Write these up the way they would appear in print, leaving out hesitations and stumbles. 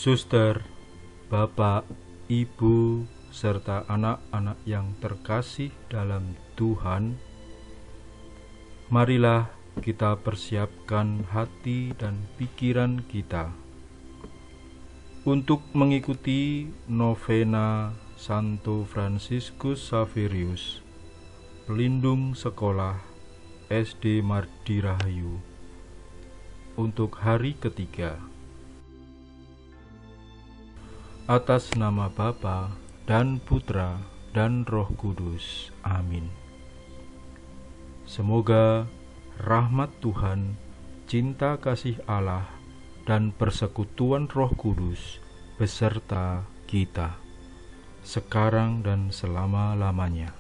Suster, Bapak, Ibu, serta anak-anak yang terkasih dalam Tuhan, marilah kita persiapkan hati dan pikiran kita untuk mengikuti novena Santo Fransiskus Xaverius, pelindung sekolah SD Mardi Rahayu, untuk hari ketiga. Atas nama Bapa dan Putra dan Roh Kudus. Amin. Semoga rahmat Tuhan, cinta kasih Allah, dan persekutuan Roh Kudus beserta kita, sekarang dan selama-lamanya.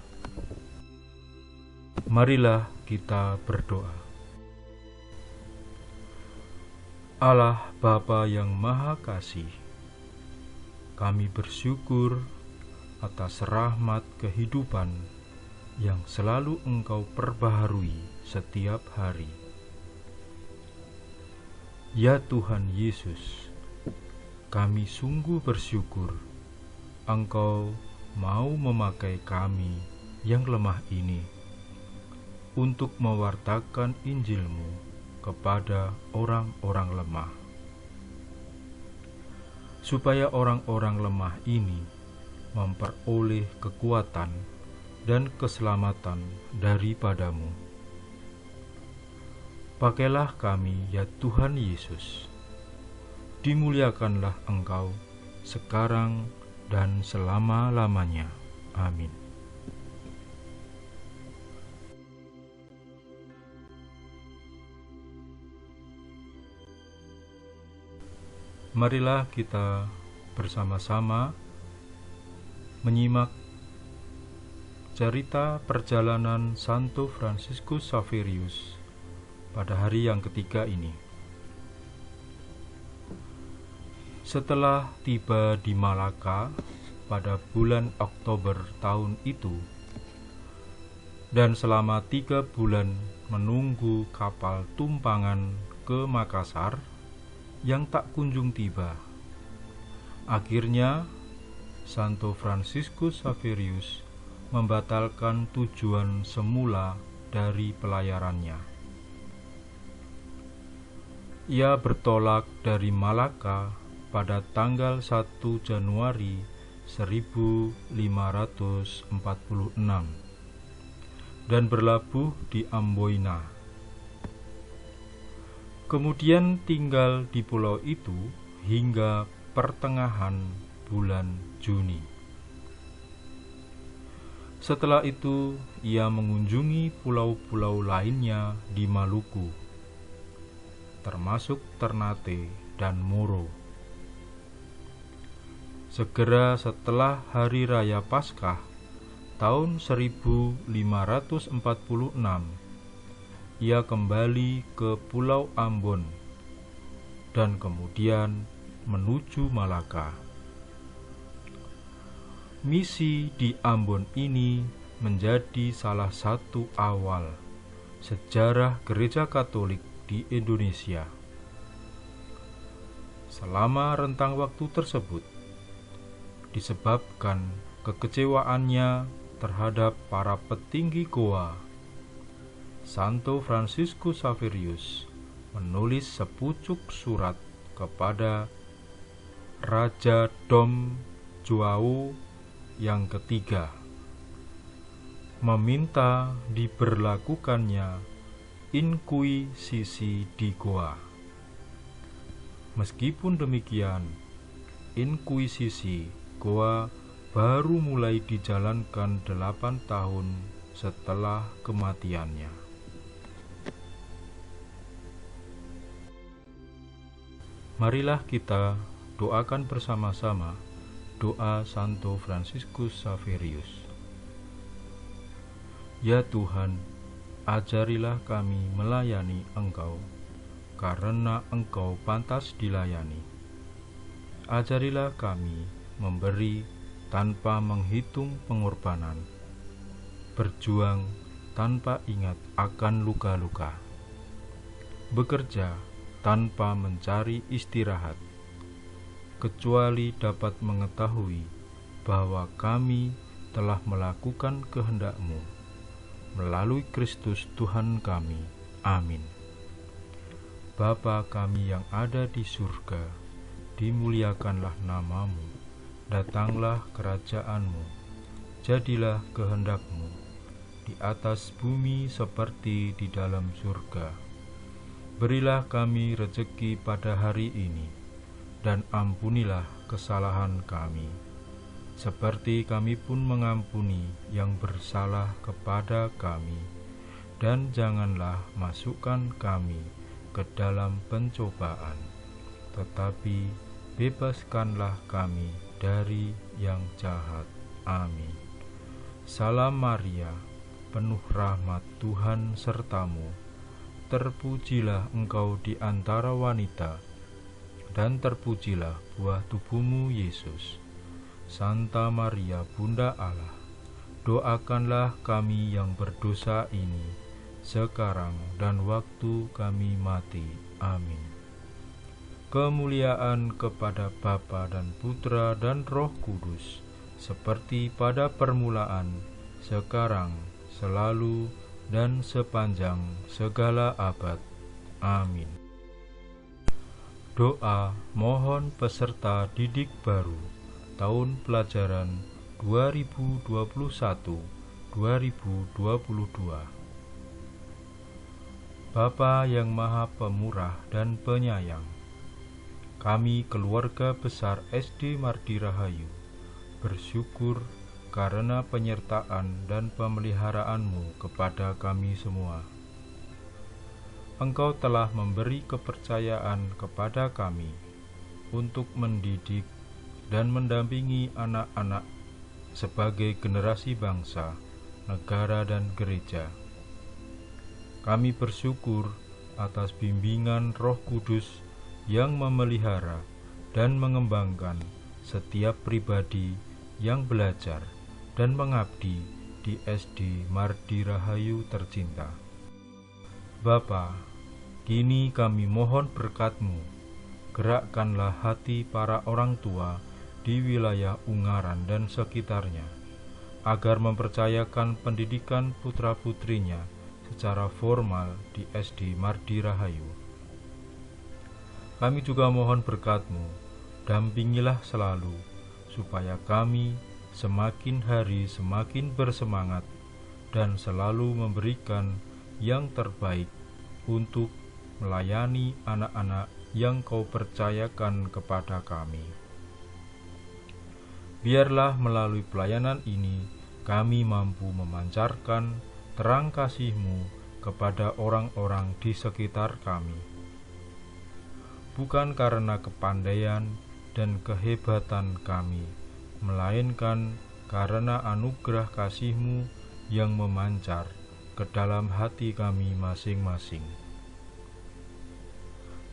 Marilah kita berdoa. Allah Bapa yang Maha Kasih, kami bersyukur atas rahmat kehidupan yang selalu Engkau perbaharui setiap hari. Ya Tuhan Yesus, kami sungguh bersyukur Engkau mau memakai kami yang lemah ini untuk mewartakan Injil-Mu kepada orang-orang lemah, supaya orang-orang lemah ini memperoleh kekuatan dan keselamatan daripada-Mu. Pakailah kami, ya Tuhan Yesus. Dimuliakanlah Engkau sekarang dan selama-lamanya. Amin. Marilah kita bersama-sama menyimak cerita perjalanan Santo Fransiskus Xaverius pada hari yang ketiga ini. Setelah tiba di Malaka pada bulan Oktober tahun itu, dan selama 3 bulan menunggu kapal tumpangan ke Makassar yang tak kunjung tiba, akhirnya Santo Fransiskus Xaverius membatalkan tujuan semula dari pelayarannya. Ia bertolak dari Malaka pada tanggal 1 Januari 1546 dan berlabuh di Amboina. Kemudian tinggal di pulau itu hingga pertengahan bulan Juni. Setelah itu, ia mengunjungi pulau-pulau lainnya di Maluku, termasuk Ternate dan Moro. Segera setelah Hari Raya Paskah tahun 1546, ia kembali ke Pulau Ambon dan kemudian menuju Malaka. Misi di Ambon ini menjadi salah satu awal sejarah Gereja Katolik di Indonesia. Selama rentang waktu tersebut, disebabkan kekecewaannya terhadap para petinggi Goa, Santo Fransiskus Xaverius menulis sepucuk surat kepada Raja Dom Juau yang ketiga, meminta diberlakukannya inkuisisi di Goa. Meskipun demikian, inkuisisi Goa baru mulai dijalankan 8 tahun setelah kematiannya. Marilah kita doakan bersama-sama doa Santo Fransiskus Xaverius. Ya Tuhan, ajarilah kami melayani Engkau, karena Engkau pantas dilayani. Ajarilah kami memberi tanpa menghitung pengorbanan, berjuang tanpa ingat akan luka-luka, bekerja tanpa mencari istirahat, kecuali dapat mengetahui bahwa kami telah melakukan kehendak-Mu melalui Kristus Tuhan kami. Amin. Bapa kami yang ada di surga, dimuliakanlah nama-Mu, datanglah kerajaan-Mu, jadilah kehendak-Mu di atas bumi seperti di dalam surga. Berilah kami rezeki pada hari ini, dan ampunilah kesalahan kami, seperti kami pun mengampuni yang bersalah kepada kami. Dan janganlah masukkan kami ke dalam pencobaan, tetapi bebaskanlah kami dari yang jahat. Amin. Salam Maria, penuh rahmat, Tuhan sertamu. Terpujilah engkau di antara wanita, dan terpujilah buah tubuhmu, Yesus. Santa Maria, Bunda Allah, doakanlah kami yang berdosa ini, sekarang dan waktu kami mati. Amin. Kemuliaan kepada Bapa dan Putra dan Roh Kudus, seperti pada permulaan, sekarang, selalu, dan sepanjang segala abad. Amin. Doa mohon peserta didik baru tahun pelajaran 2021-2022. Bapa yang Maha Pemurah dan Penyayang, kami keluarga besar SD Mardi Rahayu bersyukur karena penyertaan dan pemeliharaanmu kepada kami semua. Engkau telah memberi kepercayaan kepada kami untuk mendidik dan mendampingi anak-anak sebagai generasi bangsa, negara, dan gereja. Kami bersyukur atas bimbingan Roh Kudus yang memelihara dan mengembangkan setiap pribadi yang belajar dan mengabdi di SD Mardi Rahayu tercinta. Bapa, kini kami mohon berkat-Mu, gerakkanlah hati para orang tua di wilayah Ungaran dan sekitarnya, agar mempercayakan pendidikan putra-putrinya secara formal di SD Mardi Rahayu. Kami juga mohon berkat-Mu, dampingilah selalu, supaya kami semakin hari semakin bersemangat dan selalu memberikan yang terbaik untuk melayani anak-anak yang Kau percayakan kepada kami. Biarlah melalui pelayanan ini kami mampu memancarkan terang kasih-Mu kepada orang-orang di sekitar kami, bukan karena kepandaian dan kehebatan kami, melainkan karena anugerah kasih-Mu yang memancar ke dalam hati kami masing-masing.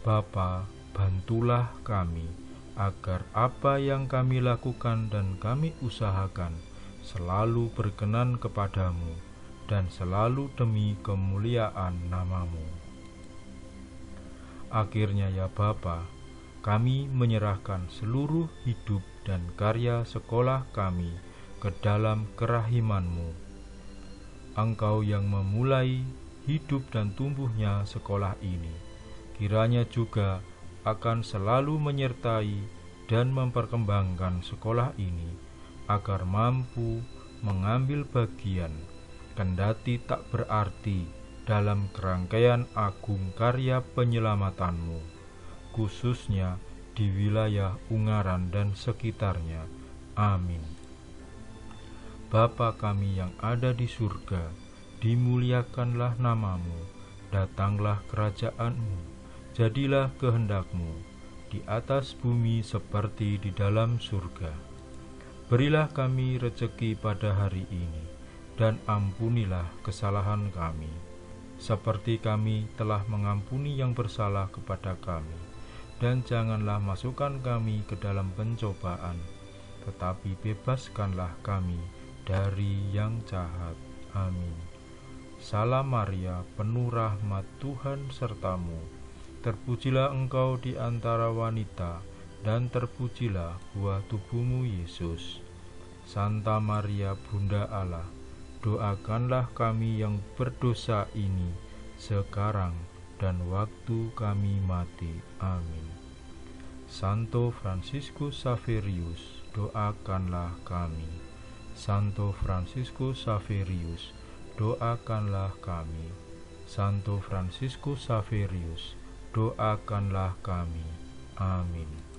Bapa, bantulah kami agar apa yang kami lakukan dan kami usahakan selalu berkenan kepadamu dan selalu demi kemuliaan nama-Mu. Akhirnya ya Bapa, kami menyerahkan seluruh hidup dan karya sekolah kami ke dalam kerahiman-Mu. Engkau yang memulai hidup dan tumbuhnya sekolah ini, kiranya juga akan selalu menyertai dan memperkembangkan sekolah ini, agar mampu mengambil bagian, kendati tak berarti, dalam kerangkaian agung karya penyelamatan-Mu, khususnya di wilayah Ungaran dan sekitarnya. Amin. Bapa kami yang ada di surga, dimuliakanlah nama-Mu, datanglah kerajaan-Mu, jadilah kehendak-Mu di atas bumi seperti di dalam surga. Berilah kami rezeki pada hari ini, dan ampunilah kesalahan kami, seperti kami telah mengampuni yang bersalah kepada kami. Dan janganlah masukkan kami ke dalam pencobaan, tetapi bebaskanlah kami dari yang jahat. Amin. Salam Maria, penuh rahmat, Tuhan sertamu. Terpujilah engkau di antara wanita, dan terpujilah buah tubuhmu Yesus. Santa Maria Bunda Allah, doakanlah kami yang berdosa ini sekarang dan waktu kami mati. Amin. Santo Fransiskus Xaverius, doakanlah kami. Santo Fransiskus Xaverius, doakanlah kami. Santo Fransiskus Xaverius, doakanlah kami. Amin.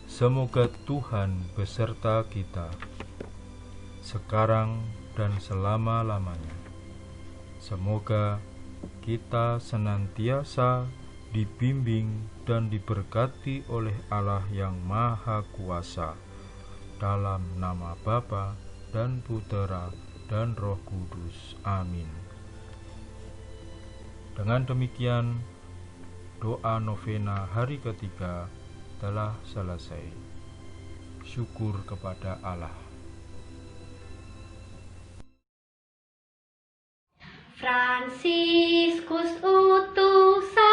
Semoga Tuhan beserta kita, sekarang dan selama-lamanya. Semoga kita senantiasa dibimbing dan diberkati oleh Allah yang Maha Kuasa, dalam nama Bapa dan Putera dan Roh Kudus. Amin. Dengan demikian, doa novena hari ketiga telah selesai. Syukur kepada Allah. Fransiskus utusan